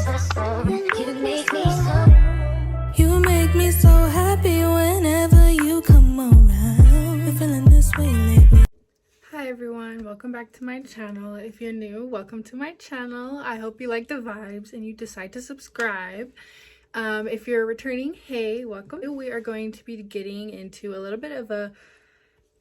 You make me so happy whenever you come around. Been feeling this way lately. Hi everyone, welcome back to my channel. If you're new, welcome to my channel. I hope you like the vibes and you decide to subscribe. If you're returning, hey, welcome. We are going to be getting into a little bit of a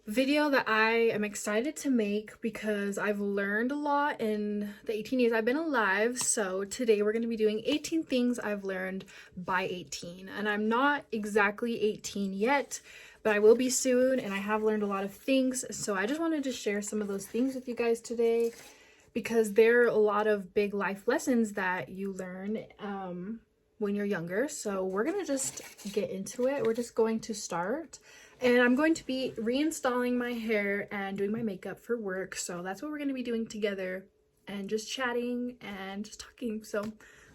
video that I am excited to make because I've learned a lot in the 18 years I've been alive. So today we're going to be doing 18 things I've learned by 18, and I'm not exactly 18 yet, but I will be soon, and I have learned a lot of things. So I just wanted to share some of those things with you guys today because there are a lot of big life lessons that you learn when you're younger. So we're gonna just get into it. We're just going to start, and I'm going to be reinstalling my hair and doing my makeup for work. So that's what we're going to be doing together, and just chatting and just talking. So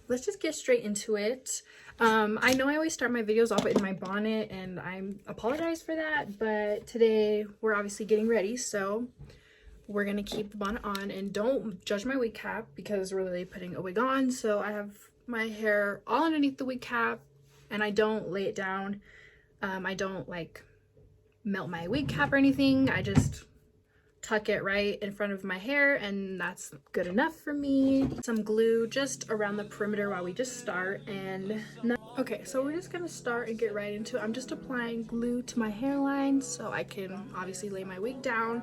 let's just get straight into it. I know I always start my videos off in my bonnet, and I apologize for that, but today we're obviously getting ready, so we're gonna keep the bonnet on. And don't judge my wig cap because we're really putting a wig on. So I have my hair all underneath the wig cap, and I don't lay it down. I don't like melt my wig cap or anything. I just tuck it right in front of my hair, and that's good enough for me. Some glue just around the perimeter while we just start. And okay, so we're just gonna start and get right into it. I'm just applying glue to my hairline so I can obviously lay my wig down.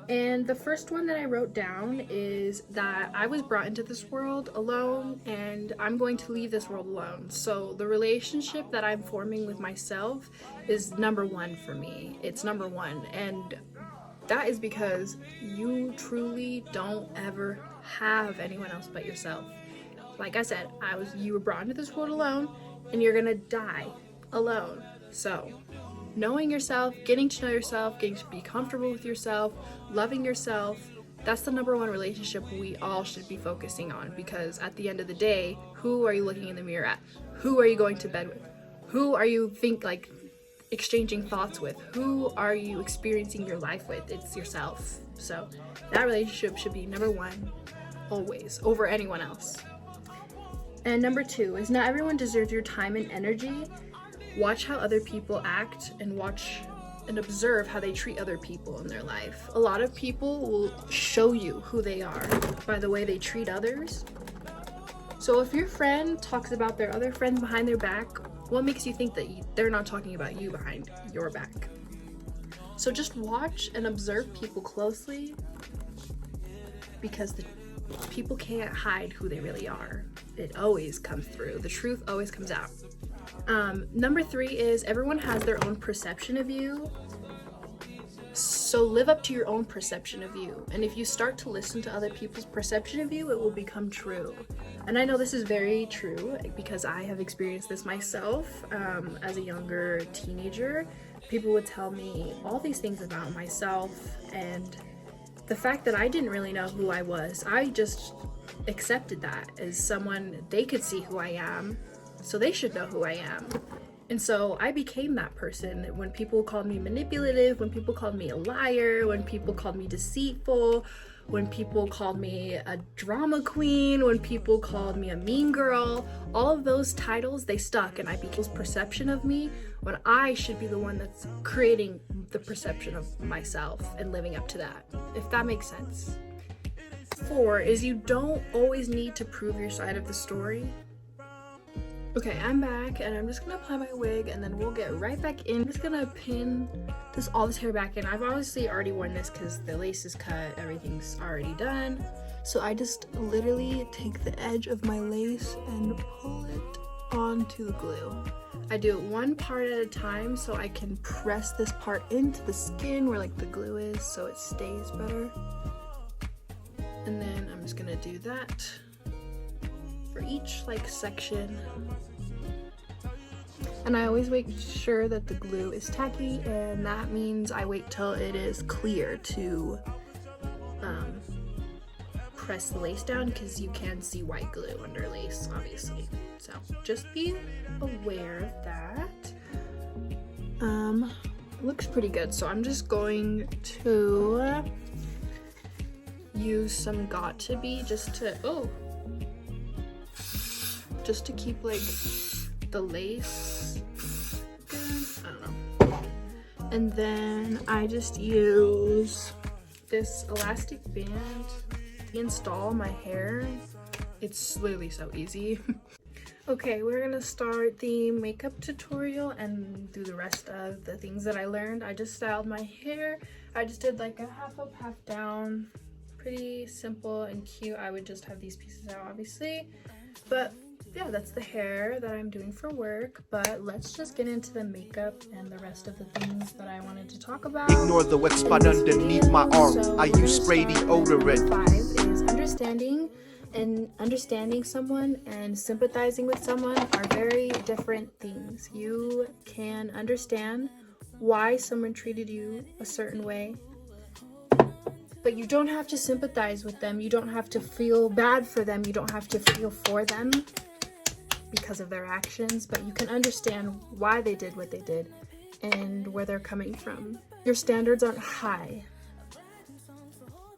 And the first one that I wrote down is that I was brought into this world alone, and I'm going to leave this world alone. So the relationship that I'm forming with myself is number one for me. It's number one. And that is because you truly don't ever have anyone else but yourself. Like I said, you were brought into this world alone, and you're gonna die alone. So knowing yourself, getting to know yourself, getting to be comfortable with yourself, loving yourself, that's the number one relationship we all should be focusing on. Because at the end of the day, who are you looking in the mirror at? Who are you going to bed with? Who are you exchanging thoughts with? Who are you experiencing your life with? It's yourself. So that relationship should be number one always, over anyone else. And number two is not everyone deserves your time and energy. Watch how other people act, and watch and observe how they treat other people in their life. A lot of people will show you who they are by the way they treat others. So if your friend talks about their other friends behind their back, what makes you think that they're not talking about you behind your back? So just watch and observe people closely, because the people can't hide who they really are. It always comes through. The truth always comes out. Number three is everyone has their own perception of you. So live up to your own perception of you. And if you start to listen to other people's perception of you, it will become true. And I know this is very true because I have experienced this myself. As a younger teenager, people would tell me all these things about myself, and the fact that I didn't really know who I was, I just accepted that as someone, they could see who I am, so they should know who I am. And so I became that person. When people called me manipulative, when people called me a liar, when people called me deceitful, when people called me a drama queen, when people called me a mean girl, all of those titles, they stuck, and I became this perception of me when I should be the one that's creating the perception of myself and living up to that, if that makes sense. Four is you don't always need to prove your side of the story. Okay, I'm back, and I'm just gonna apply my wig, and then we'll get right back in. I'm just gonna pin all this hair back in. I've obviously already worn this because the lace is cut, everything's already done. So I just literally take the edge of my lace and pull it onto the glue. I do it one part at a time so I can press this part into the skin where the glue is so it stays better. And then I'm just gonna do that for each section. And I always make sure that the glue is tacky, and that means I wait till it is clear to press the lace down, because you can see white glue under lace, obviously. So just be aware of that. Looks pretty good, so I'm just going to use some Got To Be just to just to keep like the lace good. I don't know. And then I just use this elastic band to install my hair. It's literally so easy. Okay, we're gonna start the makeup tutorial and do the rest of the things that I learned. I just styled my hair. I just did like a half up, half down. Pretty simple and cute. I would just have these pieces out, obviously. But yeah, that's the hair that I'm doing for work. But let's just get into the makeup and the rest of the things that I wanted to talk about. Ignore the wet spot underneath my arm. I use spray deodorant. 5 is understanding someone and sympathizing with someone are very different things. You can understand why someone treated you a certain way, but you don't have to sympathize with them. You don't have to feel bad for them. You don't have to feel for them because of their actions, but you can understand why they did what they did and where they're coming from. Your standards aren't high.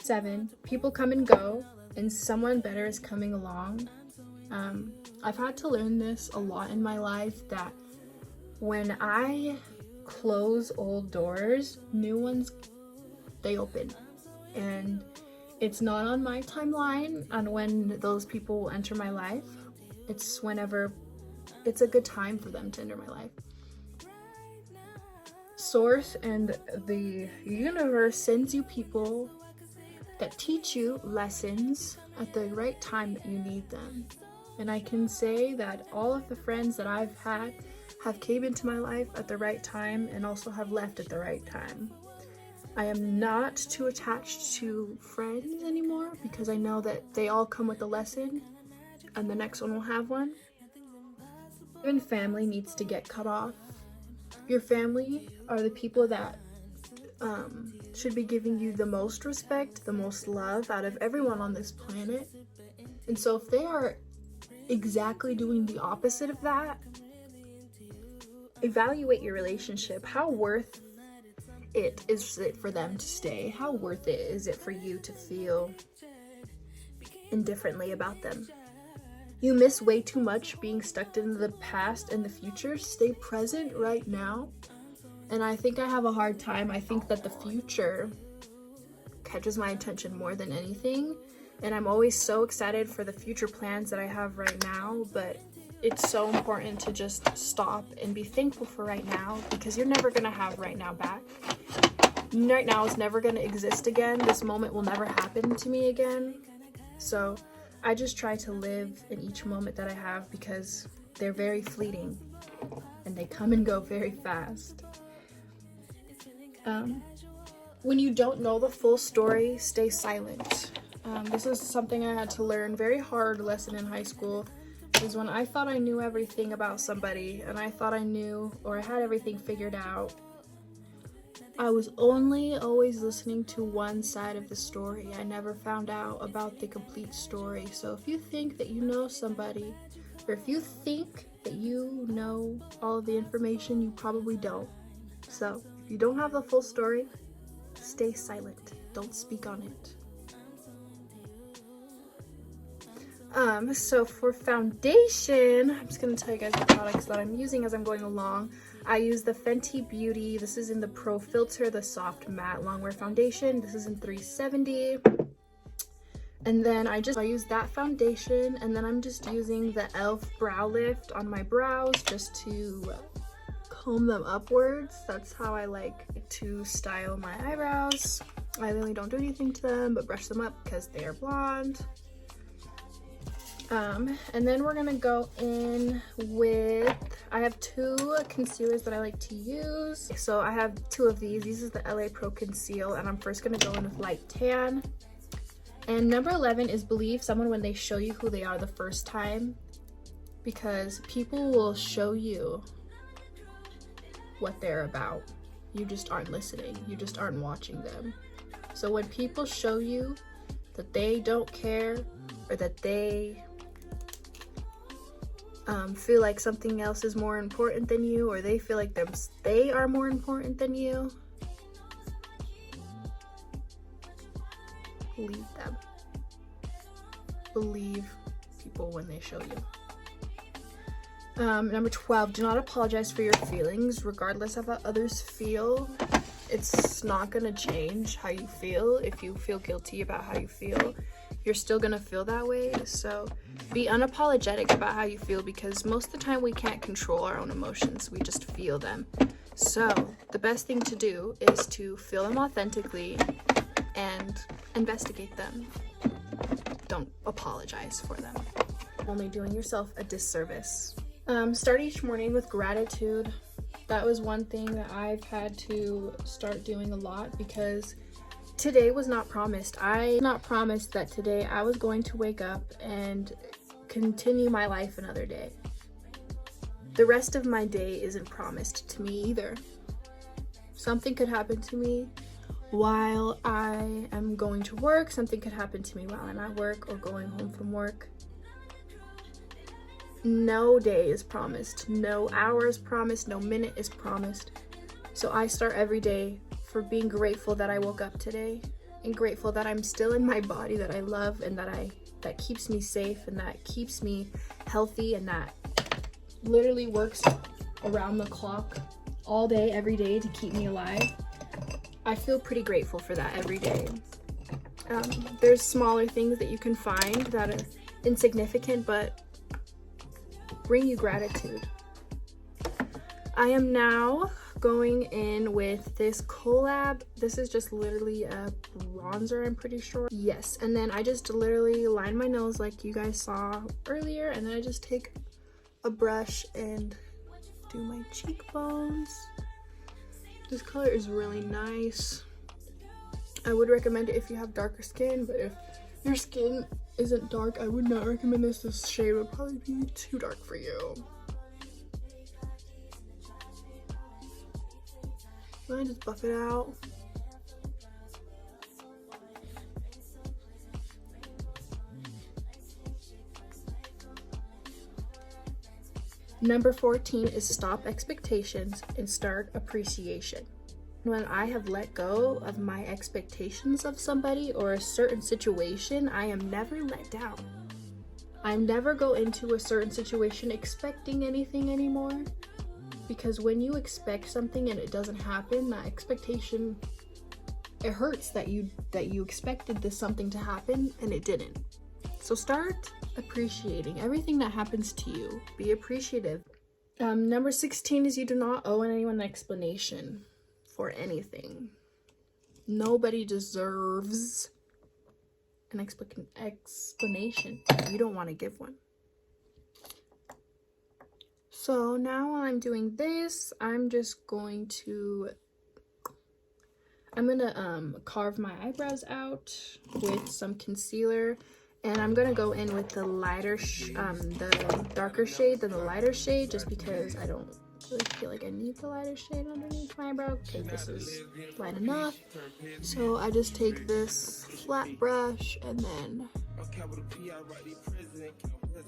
7, people come and go and someone better is coming along. I've had to learn this a lot in my life, that when I close old doors, new ones, they open. And it's not on my timeline on when those people will enter my life. It's whenever it's a good time for them to enter my life. Source and the universe sends you people that teach you lessons at the right time that you need them. And I can say that all of the friends that I've had have came into my life at the right time and also have left at the right time. I am not too attached to friends anymore because I know that they all come with a lesson and the next one will have one. Even family needs to get cut off. Your family are the people that should be giving you the most respect, the most love out of everyone on this planet. And so if they are exactly doing the opposite of that, evaluate your relationship. How worth it is it for them to stay? How worth it is it for you to feel indifferently about them? You miss way too much being stuck in the past and the future. Stay present right now. And I think I have a hard time. I think that the future catches my attention more than anything. And I'm always so excited for the future plans that I have right now. But it's so important to just stop and be thankful for right now, because you're never going to have right now back. Right now is never going to exist again. This moment will never happen to me again. So I just try to live in each moment that I have, because they're very fleeting and they come and go very fast. When you don't know the full story, stay silent. This is something I had to learn, very hard lesson in high school, is when I thought I knew everything about somebody and I thought I knew or I had everything figured out. I was only always listening to one side of the story. I never found out about the complete story. So if you think that you know somebody, or if you think that you know all of the information, you probably don't. So if you don't have the full story, stay silent. Don't speak on it. So for foundation, I'm just going to tell you guys the products that I'm using as I'm going along. I use the Fenty Beauty. This is in the Pro Filter, the Soft Matte Longwear Foundation. This is in 370. And then I use that foundation, and then I'm just using the e.l.f. Brow Lift on my brows just to comb them upwards. That's how I like to style my eyebrows. I really don't do anything to them but brush them up because they are blonde. And then we're gonna go in with, I have 2 concealers that I like to use. So I have 2 of these. This is the LA Pro Conceal, and I'm first gonna go in with Light Tan. And number 11 is believe someone when they show you who they are the first time, because people will show you what they're about. You just aren't listening. You just aren't watching them. So when people show you that they don't care, or that they feel like something else is more important than you, or they feel like they are more important than you, believe them. Believe people when they show you. Number 12, do not apologize for your feelings, regardless of how others feel. It's not gonna change how you feel. If you feel guilty about how you feel, you're still gonna feel that way. So be unapologetic about how you feel, because most of the time we can't control our own emotions. We just feel them. So the best thing to do is to feel them authentically and investigate them. Don't apologize for them. Only doing yourself a disservice. Start each morning with gratitude. That was one thing that I've had to start doing a lot, because today was not promised. I not promised that today I was going to wake up and continue my life another day. The rest of my day isn't promised to me either. Something could happen to me while I am going to work. Something could happen to me while I'm at work or going home from work. No day is promised, no hour is promised, no minute is promised. So I start every day for being grateful that I woke up today, and grateful that I'm still in my body that I love, and that keeps me safe, and that keeps me healthy, and that literally works around the clock all day, every day to keep me alive. I feel pretty grateful for that every day. There's smaller things that you can find that are insignificant, but bring you gratitude. I am now going in with this collab. This is just literally a bronzer, I'm pretty sure. Yes, and then I just literally line my nose like you guys saw earlier, and then I just take a brush and do my cheekbones. This color is really nice. I would recommend it if you have darker skin, but if your skin isn't dark, I would not recommend this. This shade would probably be too dark for you. I just buff it out. Number 14 is stop expectations and start appreciation. When I have let go of my expectations of somebody or a certain situation, I am never let down. I never go into a certain situation expecting anything anymore, because when you expect something and it doesn't happen, that expectation, it hurts that you expected this something to happen and it didn't. So start appreciating everything that happens to you. Be appreciative. Number 16 is you do not owe anyone an explanation for anything. Nobody deserves an explanation. You don't want to give one. So now while I'm doing this, I'm gonna carve my eyebrows out with some concealer, and I'm gonna go in with the lighter the darker shade than the lighter shade, just because I don't really feel like I need the lighter shade underneath my eyebrow, because this is light enough. So I just take this flat brush and then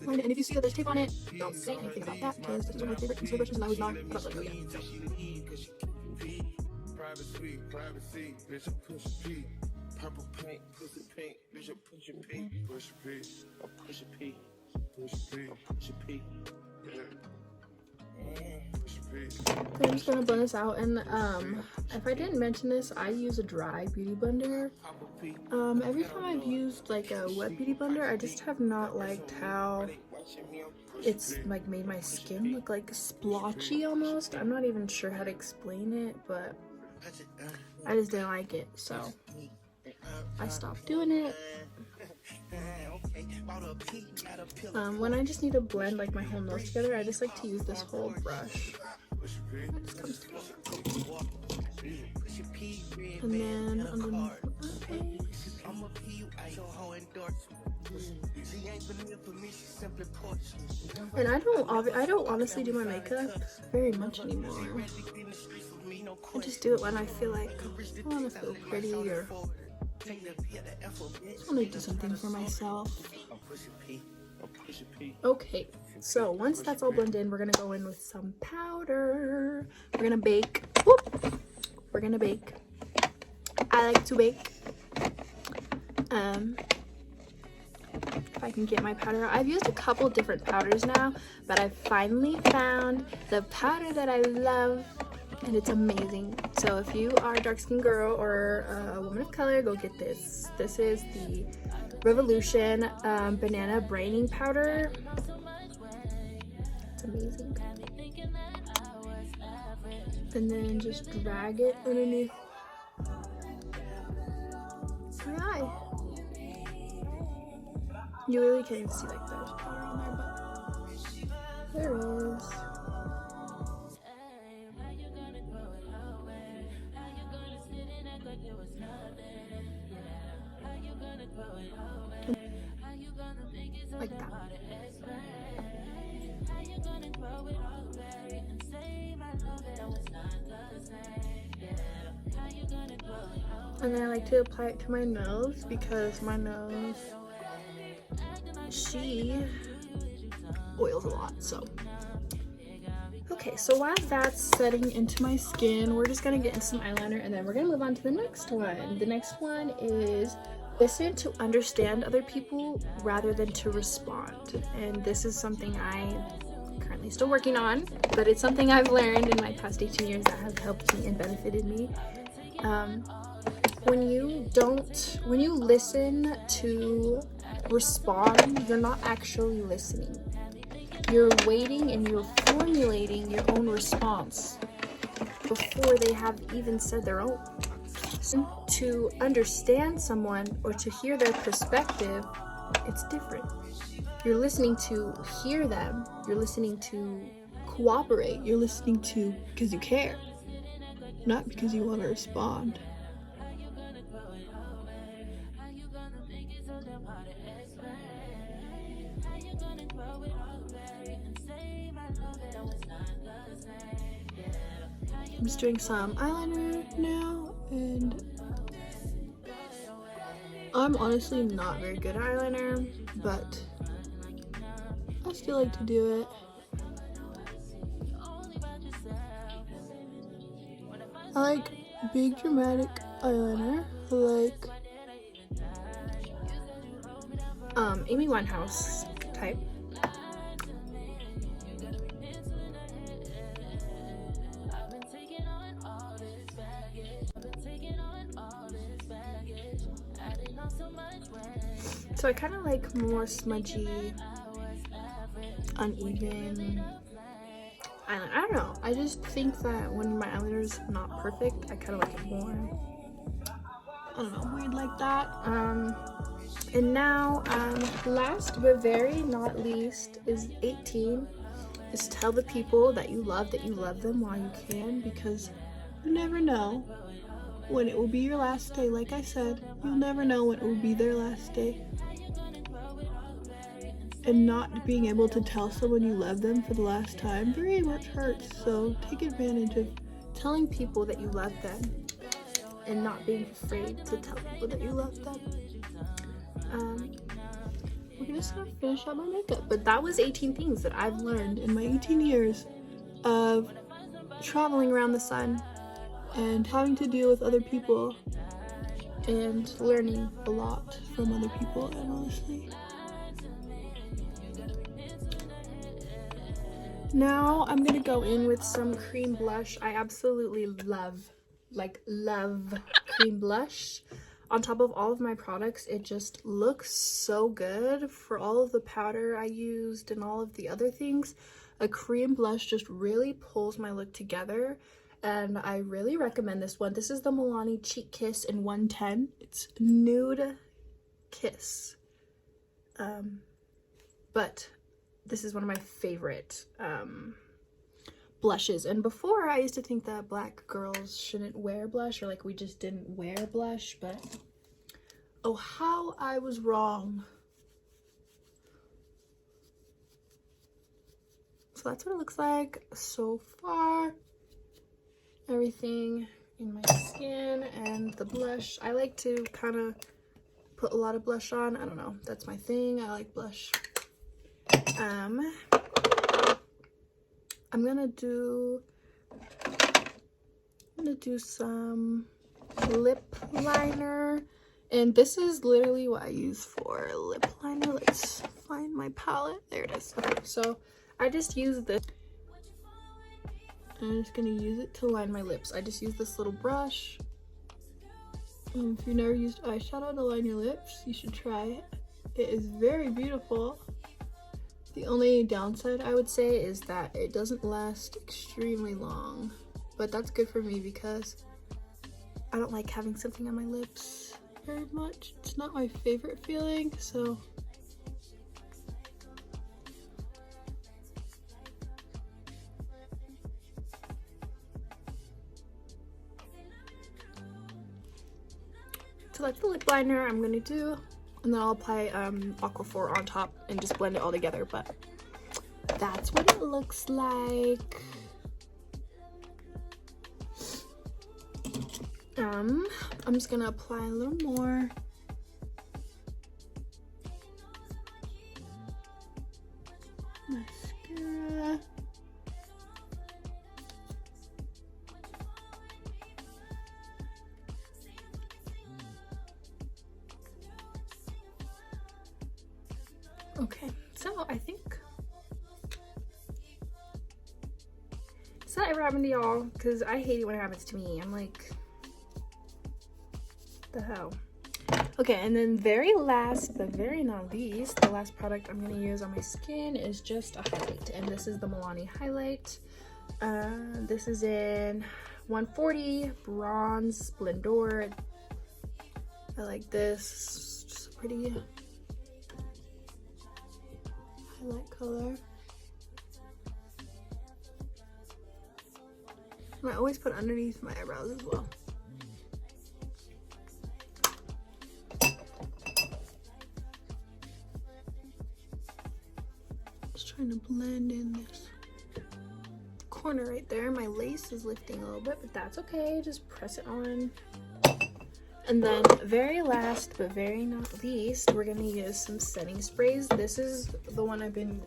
line it. And if you see that there's tape on it, don't say anything about that, because this is one of my favorite concealer brushes and I was not about to let go So I'm just gonna blend this out, and if I didn't mention this, I use a dry beauty blender. Every time I've used like a wet beauty blender, I just have not liked how it's like made my skin look like splotchy almost. I'm not even sure how to explain it, but I just didn't like it, so I stopped doing it. When I just need to blend like my whole nose together, I just like to use this whole brush. It just comes together. And then underneath the face. And I don't honestly do my makeup very much anymore. I just do it when I feel like I want to feel pretty, or I just want to do something for myself. Okay, so once that's all blended in, we're gonna go in with some powder. We're gonna bake. Whoop. We're gonna bake. I like to bake. if I can get my powder out. I've used a couple different powders now, but I finally found the powder that I love, and it's amazing. So if you are a dark skinned girl or a woman of color, go get this. This is the Revolution banana braining powder. It's amazing. And then just drag it underneath my eye. You really can't even see like there's powder on there, but there is. Like that. And then I like to apply it to my nose because my nose, she oils a lot. So okay, so while that's setting into my skin, we're just gonna get into some eyeliner and then we're gonna move on to the next one. The next one is listen to understand other people rather than to respond. And this is something I'm currently still working on, but it's something I've learned in my past 18 years that has helped me and benefited me. When you listen to respond, you're not actually listening. You're waiting and you're formulating your own response before they have even said their own. To understand someone or to hear their perspective, it's different. You're listening to hear them. You're listening to cooperate. You're listening to because you care, not because you want to respond. I'm just doing some eyeliner now, and I'm honestly not very good at eyeliner, but I still like to do it. I like big dramatic eyeliner, like Amy Winehouse type. So I kind of like more smudgy, uneven eyeliner. I don't know. I just think that when my eyeliner is not perfect, I kind of like it more, I don't know, weird like that. And now, last but very not least is 18. Is tell the people that you love them while you can, because you never know when it will be your last day. Like I said, you'll never know when it will be their last day. And not being able to tell someone you love them for the last time very much hurts. So take advantage of telling people that you love them and not being afraid to tell people that you love them. We're just gonna finish up my makeup. But that was 18 things that I've learned in my 18 years of traveling around the sun and having to deal with other people and learning a lot from other people, and honestly. Now I'm gonna go in with some cream blush. I absolutely love cream blush. On top of all of my products, it just looks so good. For all of the powder I used and all of the other things, a cream blush just really pulls my look together, and I really recommend this one. This is the Milani Cheek Kiss in 110. It's Nude Kiss. But this is one of my favorite blushes. And before, I used to think that black girls shouldn't wear blush, or like we just didn't wear blush, but oh, how I was wrong. So that's what it looks like so far. Everything in my skin and the blush. I like to kind of put a lot of blush on. I don't know, that's my thing. I like blush. I'm gonna do some lip liner, And this is literally what I use for lip liner. Let's find my palette. There it is. Okay, so I just use this. I'm just gonna use it to line my lips. I just use this little brush. If you've never used eyeshadow to line your lips, you should try it. It is very beautiful. The only downside I would say is that it doesn't last extremely long, but that's good for me because I don't like having something on my lips very much. It's not my favorite feeling, so that's the lip liner I'm gonna do, and then I'll apply Aquaphor on top and just blend it all together. But that's what it looks like. I'm just gonna apply a little more. Mascara. Okay, so I think does that ever happen to y'all? Because I hate it when it happens to me. I'm like, the hell. Okay, and then very last but very not least, the last product I'm gonna use on my skin is just a highlight, and this is the Milani highlight. This is in 140 Bronze Splendor. I like this. It's just pretty highlight color. And I always put underneath my eyebrows as well. Just trying to blend in this corner right there. My lace is lifting a little bit, but that's okay. Just press it on. And then very last but very not least, we're gonna use some setting sprays. This is the one I've been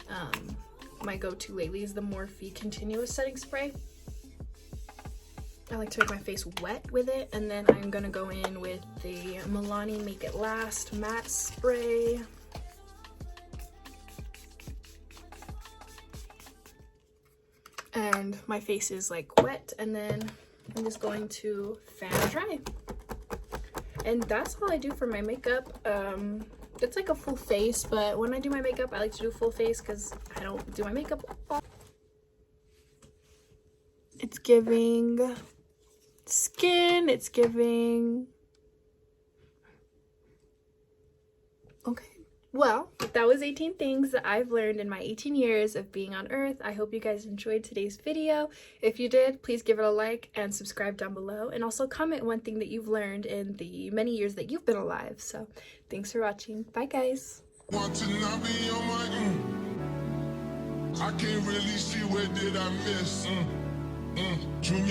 my go-to lately, is the Morphe Continuous Setting Spray. I like to make my face wet with it, and then I'm gonna go in with the Milani Make It Last Matte Spray. And my face is like wet, and then I'm just going to fan dry. And that's all I do for my makeup. It's like a full face, but when I do my makeup, I like to do full face because I don't do my makeup. It's giving skin, it's giving... Okay. Well, that was 18 things that I've learned in my 18 years of being on Earth. I hope you guys enjoyed today's video. If you did, please give it a like and subscribe down below. And also comment one thing that you've learned in the many years that you've been alive. So thanks for watching. Bye, guys. Want to not be on my I can't really see where did I miss. Junior.